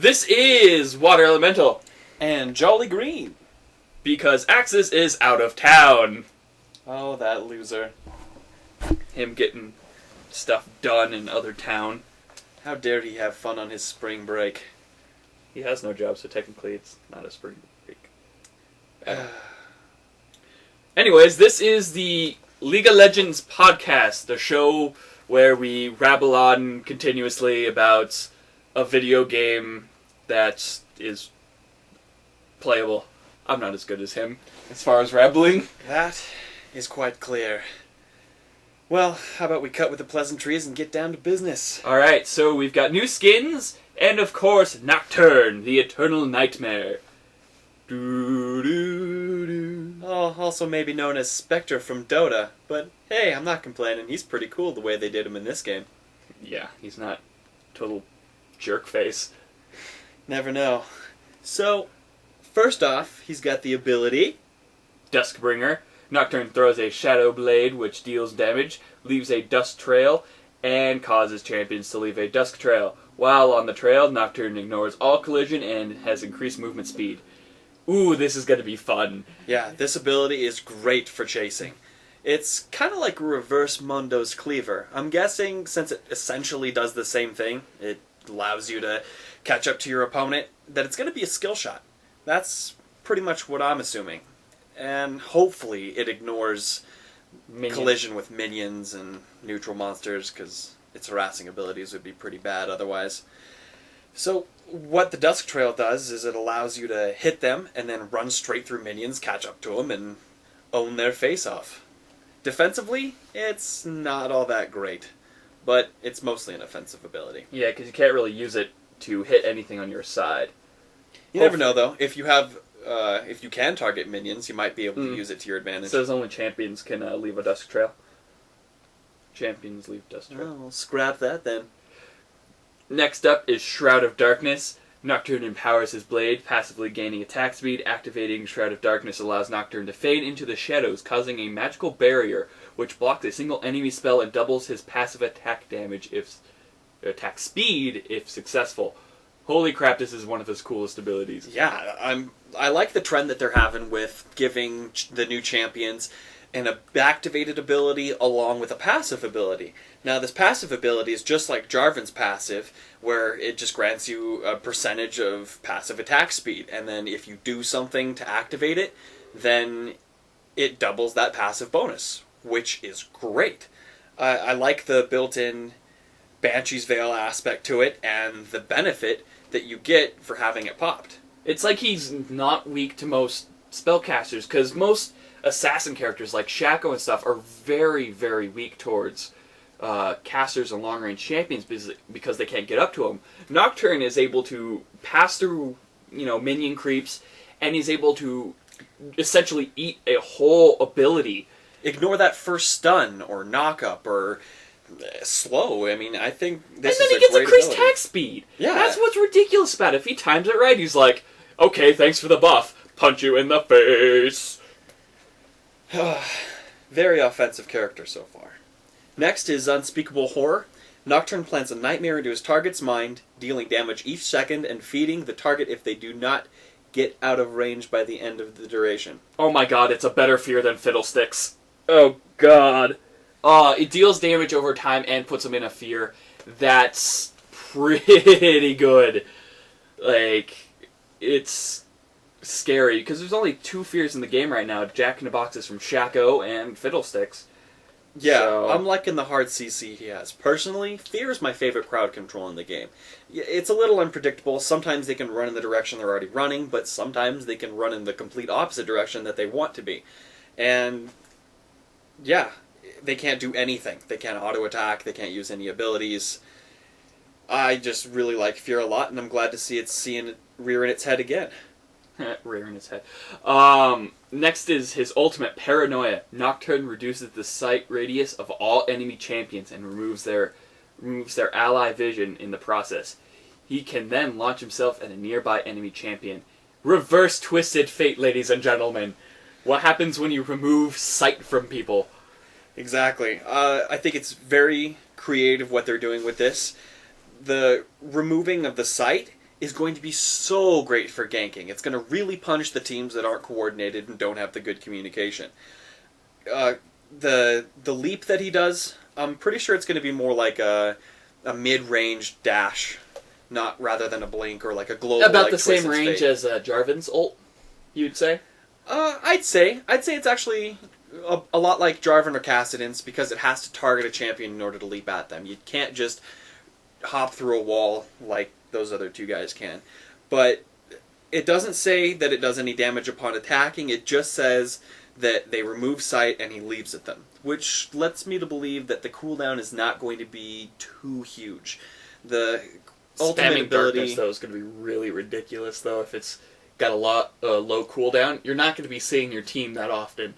This is Water Elemental. And Jolly Green. Because Axis is out of town. Oh, that loser. Him getting stuff done in other town. How dare he have fun on his spring break? He has no job, so technically it's not a spring break. Anyways, this is the League of Legends podcast, the show where we rabble on continuously about a video game that is playable. I'm not as good as him as far as rambling. That is quite clear. Well, how about we cut with the pleasantries and get down to business? Alright, so we've got new skins, and of course, Nocturne, the Eternal Nightmare. Oh, also maybe known as Spectre from Dota. But hey, I'm not complaining. He's pretty cool the way they did him in this game. Yeah, he's not total jerk face. Never know. So, first off, he's got the ability Duskbringer. Nocturne throws a Shadow Blade, which deals damage, leaves a dust trail, and causes champions to leave a dusk trail. While on the trail, Nocturne ignores all collision and has increased movement speed. Ooh, this is going to be fun. Yeah, this ability is great for chasing. It's kind of like Reverse Mundo's Cleaver. I'm guessing since it essentially does the same thing, it allows you to catch up to your opponent, that it's going to be a skill shot. That's pretty much what I'm assuming. And hopefully it ignores collision with minions and neutral monsters, because its harassing abilities would be pretty bad otherwise. So what the Dusk Trail does is it allows you to hit them and then run straight through minions, catch up to them, and own their face off. Defensively, it's not all that great, but it's mostly an offensive ability. Yeah, because you can't really use it to hit anything on your side. You never know, though. If you have, if you can target minions, you might be able to use it to your advantage. It says only champions can leave a Dusk Trail. Champions leave Dusk Trail. Well, we'll scrap that then. Next up is Shroud of Darkness. Nocturne empowers his blade, passively gaining attack speed. Activating Shroud of Darkness allows Nocturne to fade into the shadows, causing a magical barrier which blocks a single enemy spell and doubles his passive attack damage if attack speed if successful. Holy crap, this is one of his coolest abilities. Yeah, I like the trend that they're having with giving the new champions an activated ability along with a passive ability. Now, this passive ability is just like Jarvan's passive, where it just grants you a percentage of passive attack speed, and then if you do something to activate it, then it doubles that passive bonus, which is great. I like the built-in Banshee's Veil aspect to it, and the benefit that you get for having it popped. It's like he's not weak to most spellcasters, because most assassin characters like Shaco and stuff are very, very weak towards casters and long-range champions because they can't get up to them. Nocturne is able to pass through, minion creeps, and he's able to essentially eat a whole ability. Ignore that first stun or knock-up or slow. I mean, I think this is a great ability. And then he gets increased attack speed. Yeah. That's what's ridiculous about it. If he times it right, he's like, okay, thanks for the buff. Punch you in the face. Very offensive character so far. Next is Unspeakable Horror. Nocturne plants a nightmare into his target's mind, dealing damage each second and feeding the target if they do not get out of range by the end of the duration. Oh my god, it's a better fear than Fiddlesticks. Oh god. It deals damage over time and puts them in a fear. That's pretty good. Like, it's scary, because there's only 2 fears in the game right now, Jack-in-the-Boxes from Shaco and Fiddlesticks. Yeah, So I'm liking the hard CC he has. Personally, Fear is my favorite crowd control in the game. It's a little unpredictable. Sometimes they can run in the direction they're already running, but sometimes they can run in the complete opposite direction that they want to be. And, yeah, they can't do anything. They can't auto-attack, they can't use any abilities. I just really like Fear a lot, and I'm glad to see it rearing its head again. Rearing its head. Next is his ultimate, Paranoia. Nocturne reduces the sight radius of all enemy champions and removes their ally vision in the process. He can then launch himself at a nearby enemy champion. Reverse Twisted Fate, ladies and gentlemen. What happens when you remove sight from people? Exactly. I think it's very creative what they're doing with this. The removing of the sight is going to be so great for ganking. It's going to really punish the teams that aren't coordinated and don't have the good communication. The leap that he does, I'm pretty sure it's going to be more like a mid-range dash, not rather than a blink or like a global. About like, the same Twisted range Fate. as Jarvan's ult, you'd say? I'd say it's actually a lot like Jarvan or Kassadin's because it has to target a champion in order to leap at them. You can't just hop through a wall like those other two guys can. But it doesn't say that it does any damage upon attacking. It just says that they remove sight and he leaps at them, which lets me to believe that the cooldown is not going to be too huge. The ultimate Spamming ability, darkness, though, is going to be really ridiculous, though, if it's got a lot low cooldown. You're not going to be seeing your team that often.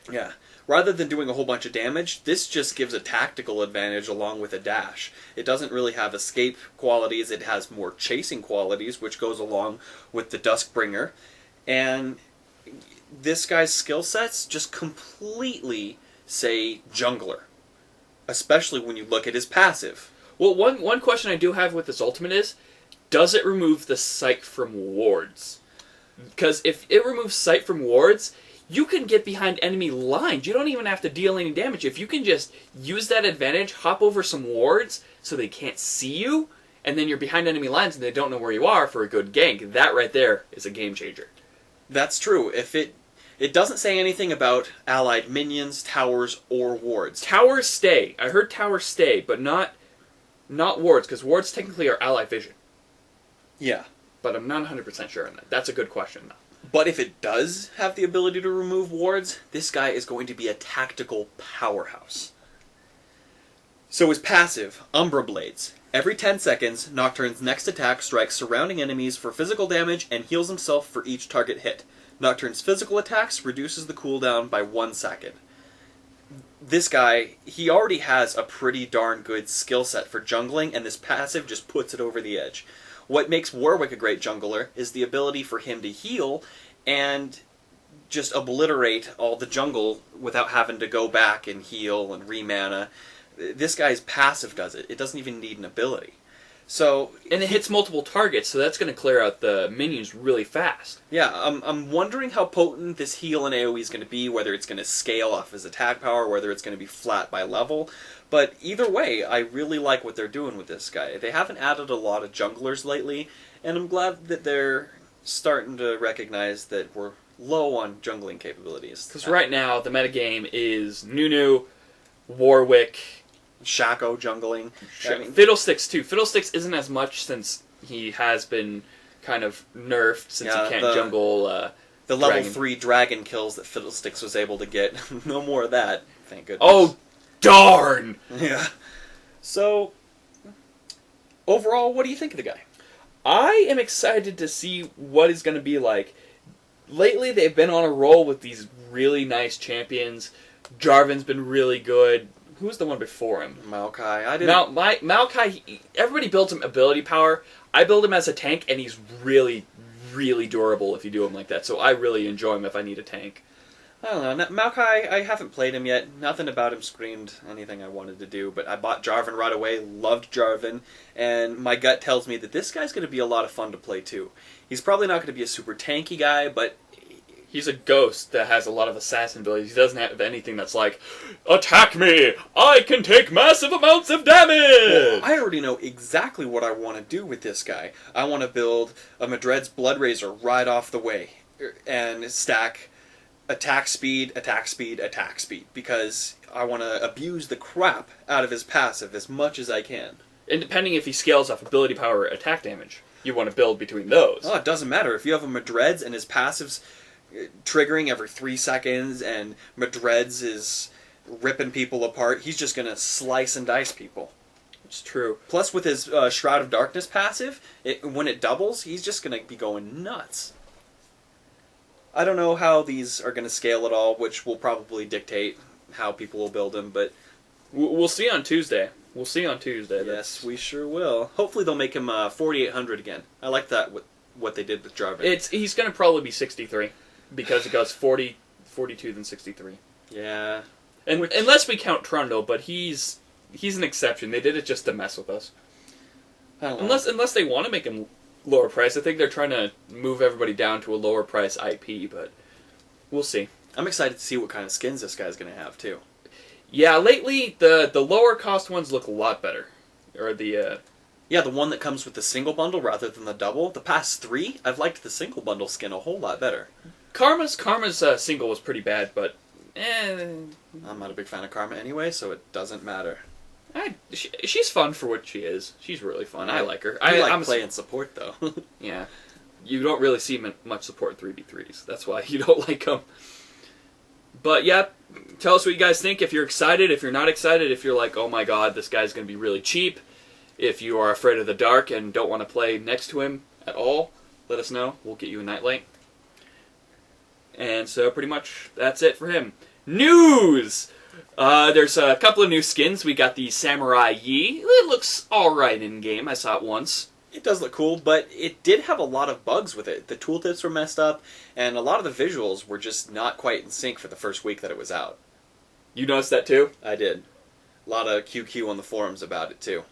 yeah. Rather than doing a whole bunch of damage, this just gives a tactical advantage along with a dash. It doesn't really have escape qualities, it has more chasing qualities, which goes along with the Duskbringer. And this guy's skill sets just completely say jungler. Especially when you look at his passive. Well, one question I do have with this ultimate is, does it remove the sight from wards? Because if it removes sight from wards, you can get behind enemy lines. You don't even have to deal any damage. If you can just use that advantage, hop over some wards so they can't see you, and then you're behind enemy lines and they don't know where you are for a good gank, that right there is a game changer. That's true. If it doesn't say anything about allied minions, towers, or wards. Towers stay. I heard towers stay, but not wards, because wards technically are ally vision. Yeah. But I'm not 100% sure on that. That's a good question, though. But if it does have the ability to remove wards, this guy is going to be a tactical powerhouse. So his passive, Umbra Blades. Every 10 seconds, Nocturne's next attack strikes surrounding enemies for physical damage and heals himself for each target hit. Nocturne's physical attacks reduces the cooldown by 1 second. This guy, he already has a pretty darn good skill set for jungling, and this passive just puts it over the edge. What makes Warwick a great jungler is the ability for him to heal and just obliterate all the jungle without having to go back and heal and re-mana. This guy's passive does it. It doesn't even need an ability. So, and it hits multiple targets, so that's going to clear out the minions really fast. Yeah, I'm wondering how potent this heal and AoE is going to be, whether it's going to scale off his attack power, whether it's going to be flat by level. But either way, I really like what they're doing with this guy. They haven't added a lot of junglers lately, and I'm glad that they're starting to recognize that we're low on jungling capabilities. Because right now, the metagame is Nunu, Warwick, Shaco jungling. I mean, Fiddlesticks too. Fiddlesticks isn't as much since he has been kind of nerfed since he can't jungle the level 3 dragon kills that Fiddlesticks was able to get. No more of that, thank goodness. Oh, darn! Yeah. So, overall, what do you think of the guy? I am excited to see what he's going to be like. Lately, they've been on a roll with these really nice champions. Jarvan's been really good. Who's the one before him? Maokai. I didn't. Maokai. Everybody builds him ability power. I build him as a tank, and he's really, really durable if you do him like that. So I really enjoy him if I need a tank. I don't know. Maokai, I haven't played him yet. Nothing about him screamed anything I wanted to do. But I bought Jarvan right away. Loved Jarvan, and my gut tells me that this guy's going to be a lot of fun to play too. He's probably not going to be a super tanky guy, but he's a ghost that has a lot of assassin abilities. He doesn't have anything that's like, attack me! I can take massive amounts of damage! Well, I already know exactly what I want to do with this guy. I want to build a Madred's Blood Razor right off the way. And stack attack speed, attack speed, attack speed. Because I want to abuse the crap out of his passive as much as I can. And depending if he scales off ability power or attack damage, you want to build between those. Oh, it doesn't matter. If you have a Madred's and his passive's triggering every 3 seconds, and Madred's is ripping people apart, he's just going to slice and dice people. It's true. Plus, with his Shroud of Darkness passive, when it doubles, he's just going to be going nuts. I don't know how these are going to scale at all, which will probably dictate how people will build them, but we'll see on Tuesday. We'll see on Tuesday. Yes, we sure will. Hopefully they'll make him 4,800 again. I like that, what they did with Jarvan. He's going to probably be 63. Because it goes 40, 42, then 63. Yeah. And unless we count Trundle, but he's an exception. They did it just to mess with us. I don't know. Unless they want to make him lower price. I think they're trying to move everybody down to a lower price IP, but we'll see. I'm excited to see what kind of skins this guy's going to have, too. Yeah, lately, the lower cost ones look a lot better. Or the... Yeah, the one that comes with the single bundle rather than the double. The past 3, I've liked the single bundle skin a whole lot better. Karma's single was pretty bad, but... I'm not a big fan of Karma anyway, so it doesn't matter. She's fun for what she is. She's really fun. I like her. I like playing support, though. Yeah. You don't really see much support in 3v3s. That's why you don't like them. But, yeah, tell us what you guys think. If you're excited, if you're not excited, if you're like, oh my god, this guy's going to be really cheap. If you are afraid of the dark and don't want to play next to him at all, let us know. We'll get you a nightlight. And so, pretty much, that's it for him. News! There's a couple of new skins. We got the Samurai Yi. It looks alright in-game. I saw it once. It does look cool, but it did have a lot of bugs with it. The tooltips were messed up, and a lot of the visuals were just not quite in sync for the first week that it was out. You noticed that too? I did. A lot of QQ on the forums about it too.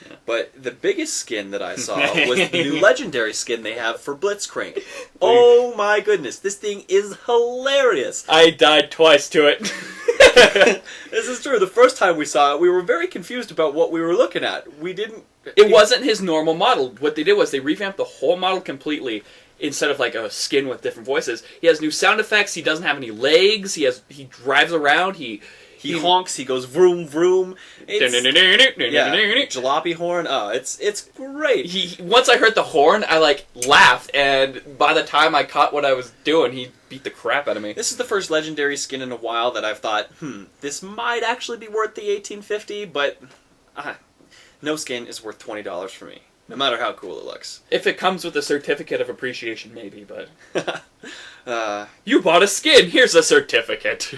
Yeah. But the biggest skin that I saw was the new legendary skin they have for Blitzcrank. Oh my goodness, this thing is hilarious! I died twice to it. This is true. The first time we saw it, we were very confused about what we were looking at. We didn't... It wasn't his normal model. What they did was they revamped the whole model completely. Instead of like a skin with different voices, he has new sound effects. He doesn't have any legs. He drives around. He honks. He goes vroom vroom. Yeah, jalopy horn. Oh, it's great. Once I heard the horn, I like laughed, and by the time I caught what I was doing, he beat the crap out of me. This is the first legendary skin in a while that I've thought, this might actually be worth the $18.50, but no skin is worth $20 for me. No matter how cool it looks. If it comes with a certificate of appreciation, maybe, but... you bought a skin! Here's a certificate!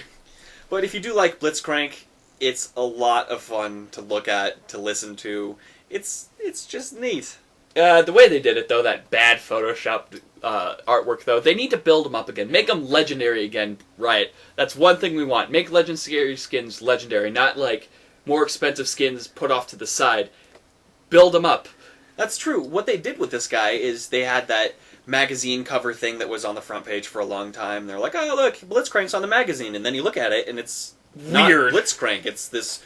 But if you do like Blitzcrank, it's a lot of fun to look at, to listen to. It's just neat. The way they did it, though, that bad Photoshop artwork, though, they need to build them up again. Make them legendary again, right? That's one thing we want. Make legendary skins legendary, not, like, more expensive skins put off to the side. Build them up. That's true. What they did with this guy is they had that magazine cover thing that was on the front page for a long time. They're like, oh, look, Blitzcrank's on the magazine. And then you look at it, and it's weird. Not Blitzcrank. It's this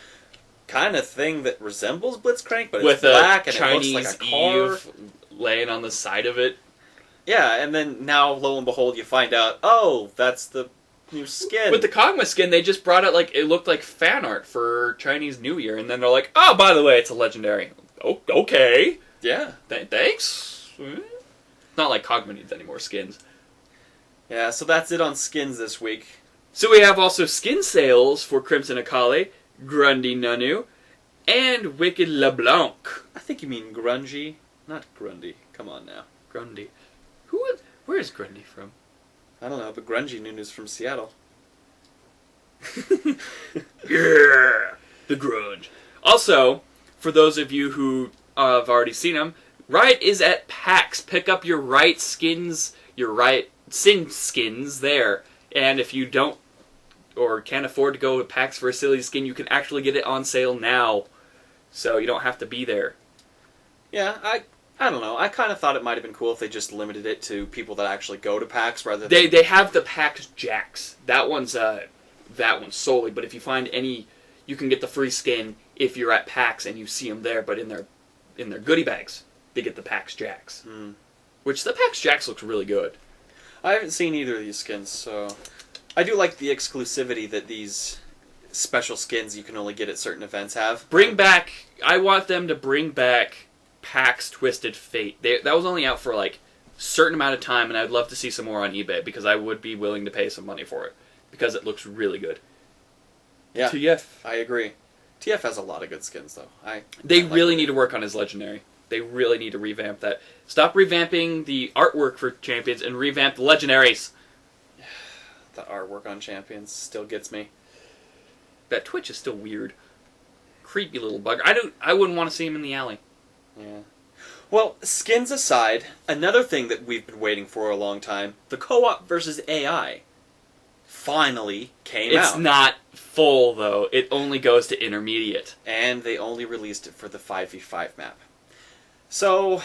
kind of thing that resembles Blitzcrank, but it's black, and Chinese it looks like a car. Eve laying on the side of it. Yeah, and then now, lo and behold, you find out, oh, that's the new skin. With the Kog'Maw skin, they just brought out, like, it looked like fan art for Chinese New Year, and then they're like, oh, by the way, it's a legendary. Oh, okay. Yeah. Thanks. Not like Kog'Maw needs any more skins. Yeah, so that's it on skins this week. So we have also skin sales for Crimson Akali, Grundy Nunu, and Wicked LeBlanc. I think you mean Grungy, not Grundy. Come on now. Grundy. Where is Grundy from? I don't know, but Grungy Nunu's from Seattle. Yeah! The grunge. Also, for those of you who have already seen them, Riot is at PAX. Pick up your Riot skins, your Riot Sin skins there. And if you don't or can't afford to go to PAX for a silly skin, you can actually get it on sale now. So you don't have to be there. Yeah, I don't know. I kind of thought it might have been cool if they just limited it to people that actually go to PAX rather than... They have the PAX Jacks. That one's solely. But if you find any, you can get the free skin if you're at PAX and you see them there, but in their goodie bags. They get the PAX Jacks. Which the PAX Jacks looks really good. I haven't seen either of these skins, so... I do like the exclusivity that these special skins you can only get at certain events have. I want them to bring back PAX Twisted Fate. That was only out for like a certain amount of time, and I'd love to see some more on eBay, because I would be willing to pay some money for it. Because it looks really good. Yeah, TF. I agree. TF has a lot of good skins, though. They really need to work on his Legendary. They really need to revamp that. Stop revamping the artwork for Champions and revamp the Legendaries. The artwork on Champions still gets me. That Twitch is still weird. Creepy little bugger. I wouldn't want to see him in the alley. Yeah. Well, skins aside, another thing that we've been waiting for a long time, the co-op versus AI, finally came out. It's not full, though. It only goes to intermediate. And they only released it for the 5v5 map. So,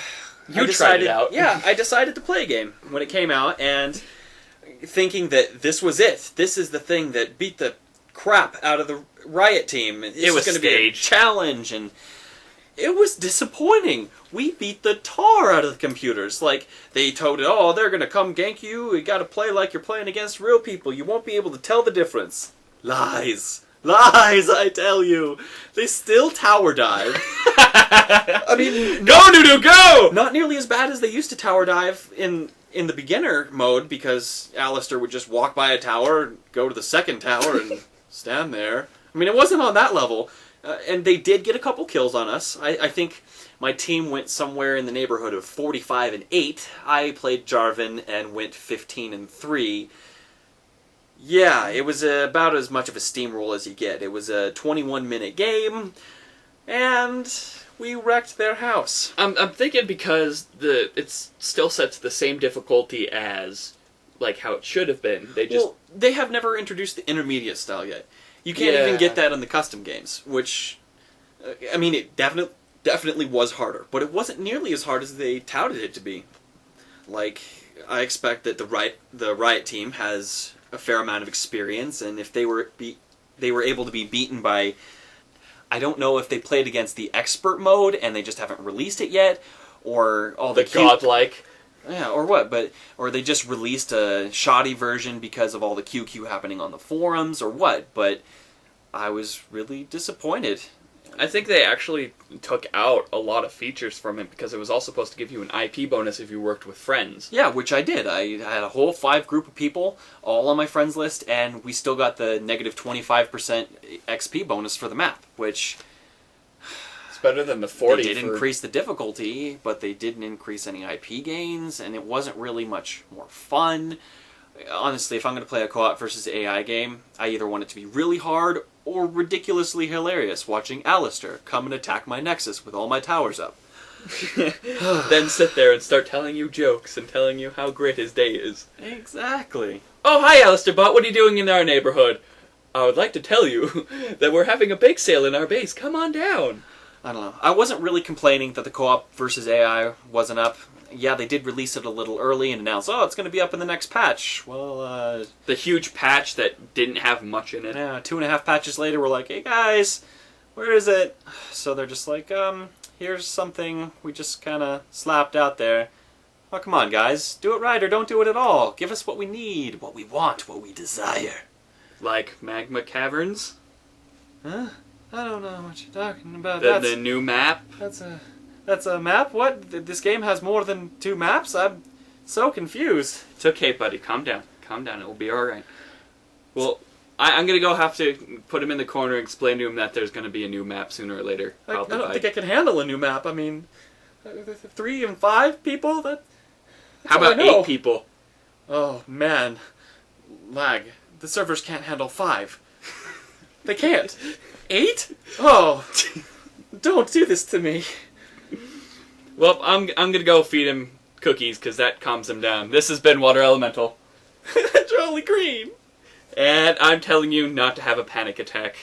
You tried it out. Yeah, I decided to play a game when it came out, and thinking that this was it. This is the thing that beat the crap out of the Riot team. It was going to be a staged. challenge, and it was disappointing. We beat the tar out of the computers. Like, they told it, oh, they're going to come gank you. You got to play like you're playing against real people. You won't be able to tell the difference. Lies. Lies, I tell you. They still tower dive. I mean, go, Nudu, go! not nearly as bad as they used to tower dive in the beginner mode, because Alistair would just walk by a tower, go to the second tower, and stand there. I mean, it wasn't on that level. And they did get a couple kills on us. I think my team went somewhere in the neighborhood of 45-8. I played Jarvan and went 15-3. Yeah, it was about as much of a steamroll as you get. It was a 21-minute game, and we wrecked their house. I'm thinking because it's still set to the same difficulty as like how it should have been. They have never introduced the intermediate style yet. You can't even get that in the custom games, which, I mean, it definitely was harder, but it wasn't nearly as hard as they touted it to be. Like, I expect that the Riot team has a fair amount of experience, and if they were able to be beaten by, I don't know if they played against the expert mode and they just haven't released it yet, or all the godlike. Yeah, or what? Or they just released a shoddy version because of all the QQ happening on the forums, or what? But I was really disappointed. I think they actually took out a lot of features from it because it was all supposed to give you an IP bonus if you worked with friends. Yeah, which I did. I had a whole 5 group of people, all on my friends list, and we still got the negative 25% XP bonus for the map, which... It's better than the 40. They did increase the difficulty, but they didn't increase any IP gains, and it wasn't really much more fun. Honestly, if I'm going to play a co-op versus AI game, I either want it to be really hard or ridiculously hilarious, watching Alistair come and attack my Nexus with all my towers up. Then sit there and start telling you jokes and telling you how great his day is. Exactly. Oh, hi, Alistair Bot. What are you doing in our neighborhood? I would like to tell you that we're having a bake sale in our base. Come on down. I don't know. I wasn't really complaining that the co-op versus AI wasn't up. Yeah, they did release it a little early and announce, oh, it's going to be up in the next patch. Well, the huge patch that didn't have much in it. Yeah, 2.5 patches later, we're like, hey guys, where is it? So they're just like, here's something we just kind of slapped out there. Oh, come on, guys. Do it right or don't do it at all. Give us what we need, what we want, what we desire. Like magma caverns? Huh? I don't know what you're talking about. The new map? That's a map? What? This game has more than 2 maps? I'm so confused. It's okay, buddy. Calm down. Calm down. It will be alright. Well, I'm going to go have to put him in the corner and explain to him that there's going to be a new map sooner or later. I don't think I can handle a new map. I mean, 3 and 5 people? How about 8 people? Oh, man. Lag. The servers can't handle 5. They can't. 8? Oh. Don't do this to me. Well, I'm gonna go feed him cookies, because that calms him down. This has been Water Elemental. Jolly Green! And I'm telling you not to have a panic attack.